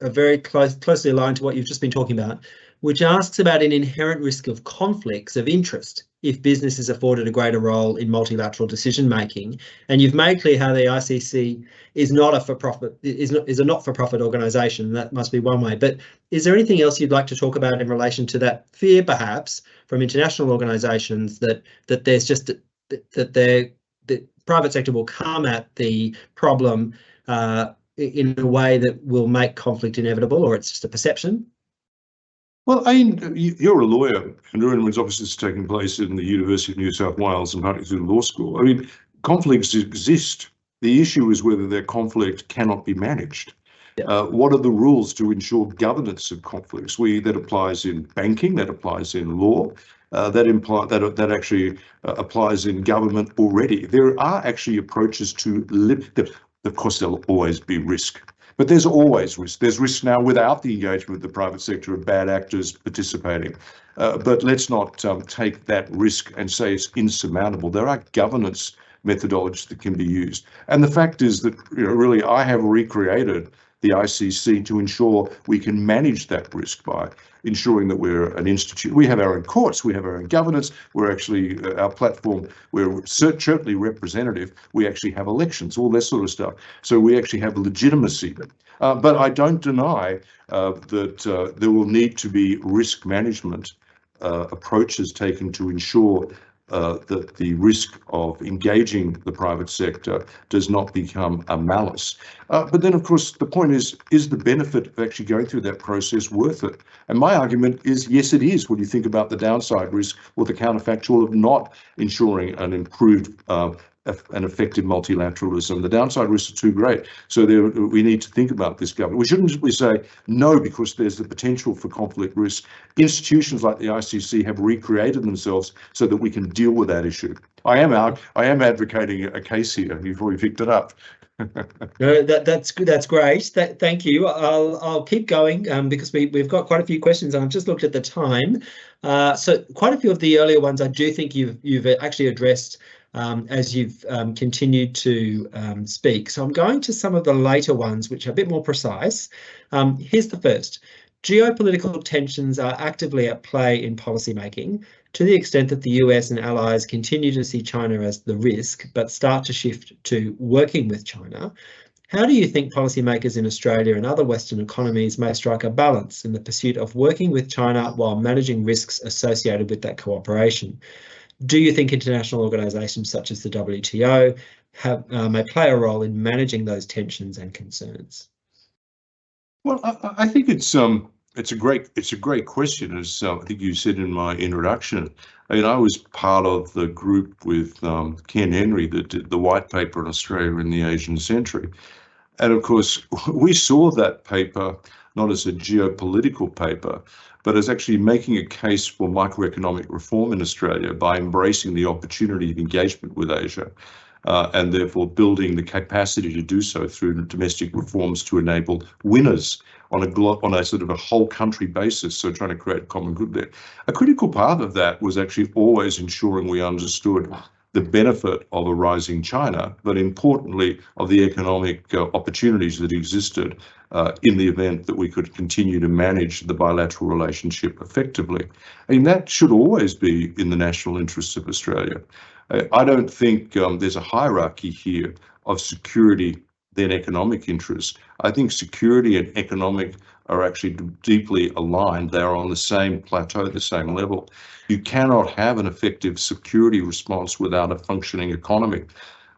very closely aligned to what you've just been talking about, which asks about an inherent risk of conflicts of interest if business is afforded a greater role in multilateral decision making. And you've made clear how the ICC is not a for-profit, is a not-for-profit organisation. That must be one way. But is there anything else you'd like to talk about in relation to that fear, perhaps, from international organisations that there's just that the private sector will come at the problem in a way that will make conflict inevitable, or it's just a perception? Well, I mean, you're a lawyer, and everyone's obviously it's taking place in the University of New South Wales and partly through the law school. I mean, conflicts exist. The issue is whether their conflict cannot be managed. Yeah. What are the rules to ensure governance of conflicts? That applies in banking, that applies in law, that actually applies in government already. There are actually approaches to live. Of course, there'll always be risk. But there's always risk. There's risk now without the engagement of the private sector of bad actors participating. But let's not take that risk and say it's insurmountable. There are governance methodologies that can be used. And the fact is that, really, I have recreated the ICC to ensure we can manage that risk by ensuring that we're an institute. We have our own courts, we have our own governance, we're actually, our platform, we're certainly representative, we actually have elections, all that sort of stuff. So we actually have legitimacy. But I don't deny that there will need to be risk management approaches taken to ensure that the risk of engaging the private sector does not become a malice. But then, of course, the point is the benefit of actually going through that process worth it? And my argument is, yes, it is, when you think about the downside risk or the counterfactual of not ensuring an improved and effective multilateralism. The downside risks are too great. So we need to think about this government. We shouldn't simply say no because there's the potential for conflict risk. Institutions like the ICC have recreated themselves so that we can deal with that issue. I am advocating a case here. You've already picked it up. No, that's good. That's great. Thank you. I'll keep going because we've got quite a few questions, and I've just looked at the time. So quite a few of the earlier ones I do think you've actually addressed as you've continued to speak. So I'm going to some of the later ones, which are a bit more precise. Here's the first. Geopolitical tensions are actively at play in policymaking to the extent that the US and allies continue to see China as the risk, but start to shift to working with China. How do you think policymakers in Australia and other Western economies may strike a balance in the pursuit of working with China while managing risks associated with that cooperation? Do you think international organisations such as the WTO may play a role in managing those tensions and concerns? Well, I think it's a great question, as I think you said in my introduction. I mean, I was part of the group with Ken Henry that did the white paper on Australia in the Asian century, and of course we saw that paper not as a geopolitical paper, but as actually making a case for microeconomic reform in Australia by embracing the opportunity of engagement with Asia. And therefore building the capacity to do so through domestic reforms to enable winners on a sort of a whole country basis, so trying to create common good there. A critical part of that was actually always ensuring we understood the benefit of a rising China, but importantly of the economic opportunities that existed in the event that we could continue to manage the bilateral relationship effectively. I mean, that should always be in the national interests of Australia. I don't think there's a hierarchy here of security than economic interests. I think security and economic are actually deeply aligned. They're on the same plateau, the same level. You cannot have an effective security response without a functioning economy.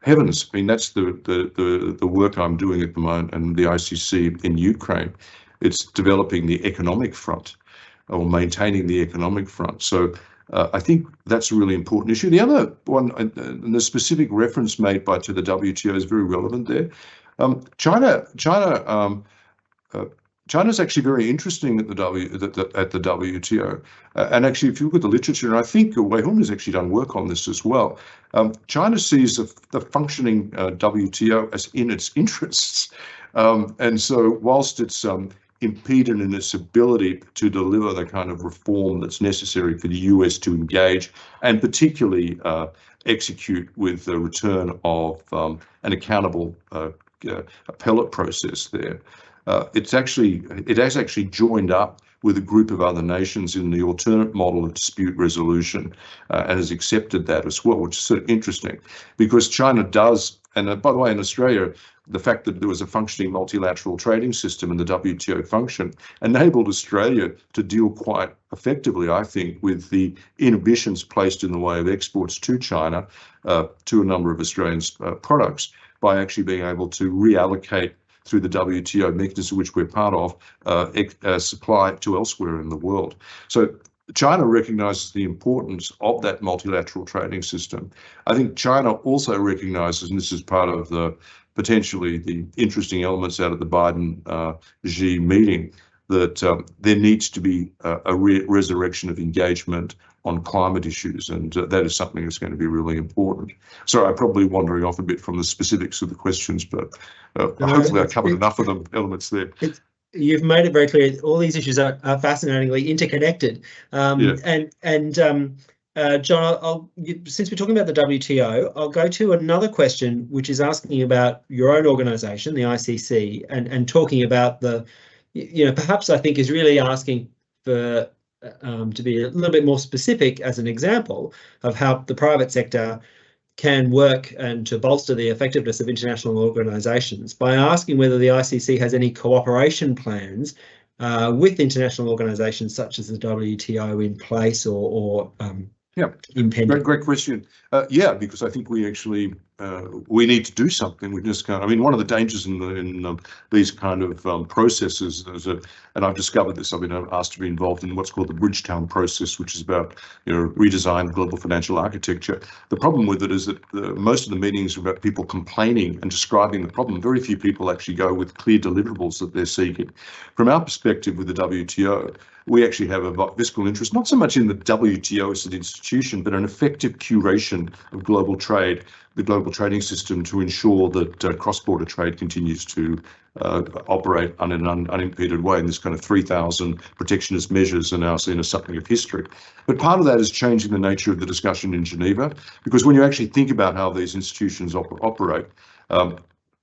Heavens, I mean, that's the work I'm doing at the moment and the ICC in Ukraine. It's developing the economic front or maintaining the economic front. So I think that's a really important issue. The other one, and the specific reference made to the WTO is very relevant there. China's actually very interesting at the WTO, and actually, if you look at the literature, and I think Wei Hun has actually done work on this as well. China sees the functioning WTO as in its interests, and so whilst it's impeded in its ability to deliver the kind of reform that's necessary for the US to engage and particularly execute with the return of an accountable appellate process there. It has actually joined up with a group of other nations in the alternate model of dispute resolution and has accepted that as well, which is sort of interesting because China does, and by the way, in Australia, the fact that there was a functioning multilateral trading system and the WTO function enabled Australia to deal quite effectively, I think, with the inhibitions placed in the way of exports to China to a number of Australian products by actually being able to reallocate through the WTO mechanism, which we're part of, supply to elsewhere in the world. So China recognises the importance of that multilateral trading system. I think China also recognises, and this is part of the potentially the interesting elements out of the Biden-Xi meeting, that there needs to be a resurrection of engagement on climate issues, and that is something that's going to be really important. Sorry, I'm probably wandering off a bit from the specifics of the questions, but hopefully I covered enough of the elements there. You've made it very clear. All these issues are fascinatingly interconnected. John, since we're talking about the WTO, I'll go to another question, which is asking about your own organisation, the ICC, and talking about perhaps I think is really asking for to be a little bit more specific as an example of how the private sector can work and to bolster the effectiveness of international organisations by asking whether the ICC has any cooperation plans with international organisations such as the WTO in place or impending. Great question. Yeah, because I think we actually we need to do something. We just can't. I mean, one of the dangers in these kind of processes is and I've discovered this. I've been asked to be involved in what's called the Bridgetown process, which is about redesign global financial architecture. The problem with it is that most of the meetings are about people complaining and describing the problem. Very few people actually go with clear deliverables that they're seeking. From our perspective with the WTO, we actually have a fiscal interest, not so much in the WTO as an institution, but an effective curation of global trade, the global trading system, to ensure that cross-border trade continues to operate in an unimpeded way. And this kind of 3,000 protectionist measures are now seen as something of history. But part of that is changing the nature of the discussion in Geneva, because when you actually think about how these institutions operate,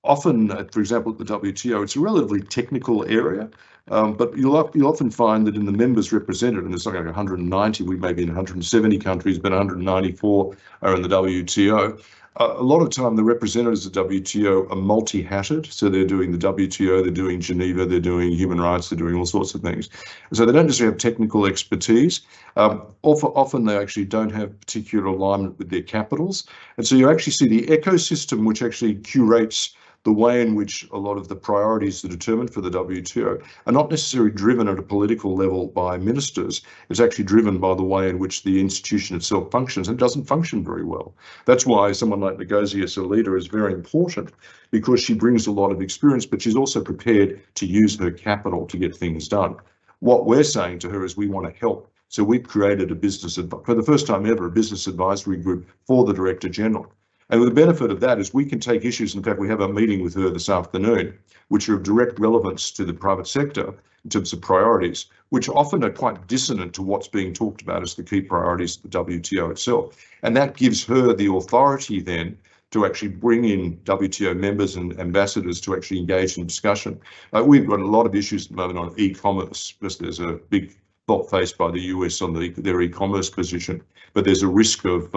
often, for example, at the WTO, it's a relatively technical area. But you'll often find that in the members represented, and there's like 190, we may be in 170 countries, but 194 are in the WTO. A lot of time, the representatives of the WTO are multi-hatted. So they're doing the WTO, they're doing Geneva, they're doing human rights, they're doing all sorts of things. So they don't just have technical expertise. Often they actually don't have particular alignment with their capitals. And so you actually see the ecosystem, which actually curates the way in which a lot of the priorities are determined for the WTO are not necessarily driven at a political level by ministers. It's actually driven by the way in which the institution itself functions, and doesn't function very well. That's why someone like Ngozi as a leader is very important, because she brings a lot of experience, but she's also prepared to use her capital to get things done. What we're saying to her is we want to help. So we've created for the first time ever, a business advisory group for the Director General. And the benefit of that is we can take issues. In fact, we have a meeting with her this afternoon, which are of direct relevance to the private sector in terms of priorities, which often are quite dissonant to what's being talked about as the key priorities of the WTO itself. And that gives her the authority then to actually bring in WTO members and ambassadors to actually engage in discussion. We've got a lot of issues at the moment on e-commerce, because there's a big fault faced by the US on their e-commerce position, but there's a risk of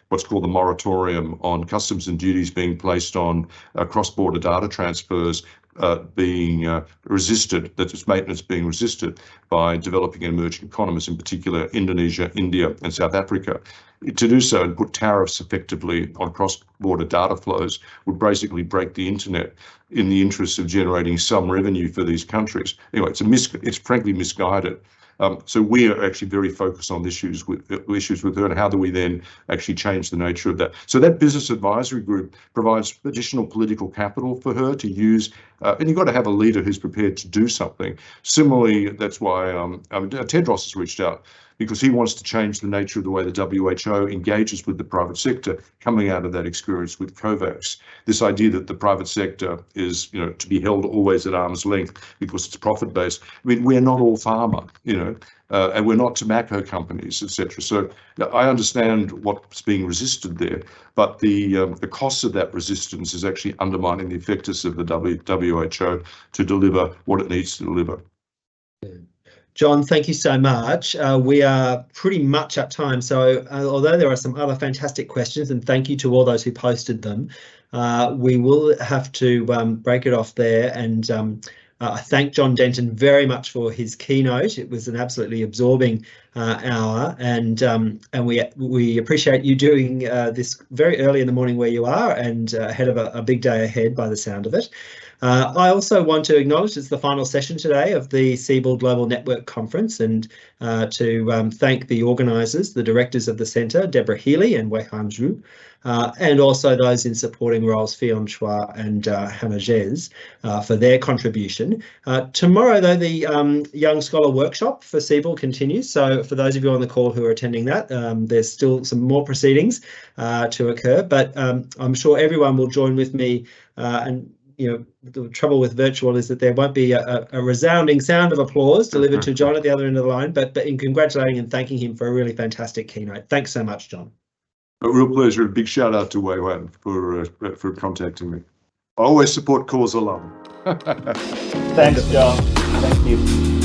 what's called the moratorium on customs and duties being placed on cross-border data transfers being resisted, that its maintenance being resisted by developing and emerging economies, in particular Indonesia, India, and South Africa. To do so and put tariffs effectively on cross-border data flows would basically break the internet in the interest of generating some revenue for these countries. Anyway, it's frankly misguided. So we are actually very focused on issues with her, and how do we then actually change the nature of that. So that business advisory group provides additional political capital for her to use, and you've got to have a leader who's prepared to do something. Similarly, that's why Tedros has reached out, because he wants to change the nature of the way the WHO engages with the private sector, coming out of that experience with COVAX. This idea that the private sector is, to be held always at arm's length because it's profit-based. I mean, we're not all pharma, and we're not tobacco companies, etc. So I understand what's being resisted there, but the cost of that resistance is actually undermining the effectiveness of the WHO to deliver what it needs to deliver. John, thank you so much. We are pretty much at time. So although there are some other fantastic questions, and thank you to all those who posted them, we will have to break it off there. And I thank John Denton very much for his keynote. It was an absolutely absorbing hour, and we appreciate you doing this very early in the morning where you are, and ahead of a big day ahead by the sound of it. I also want to acknowledge it's the final session today of the CIBEL Global Network Conference, and to thank the organisers, the directors of the centre, Deborah Healy and Wei-Han Zhu, and also those in supporting roles, Fion Chua and Hannah Jez, for their contribution. Tomorrow, though, the Young Scholar Workshop for CIBEL continues. So for those of you on the call who are attending that, there's still some more proceedings to occur, but I'm sure everyone will join with me. And the trouble with virtual is that there won't be a resounding sound of applause delivered to John at the other end of the line, but in congratulating and thanking him for a really fantastic keynote. Thanks so much, John. A real pleasure. A big shout out to Wei-Han for contacting me. I always support cause alum. Thanks, John. Thank you.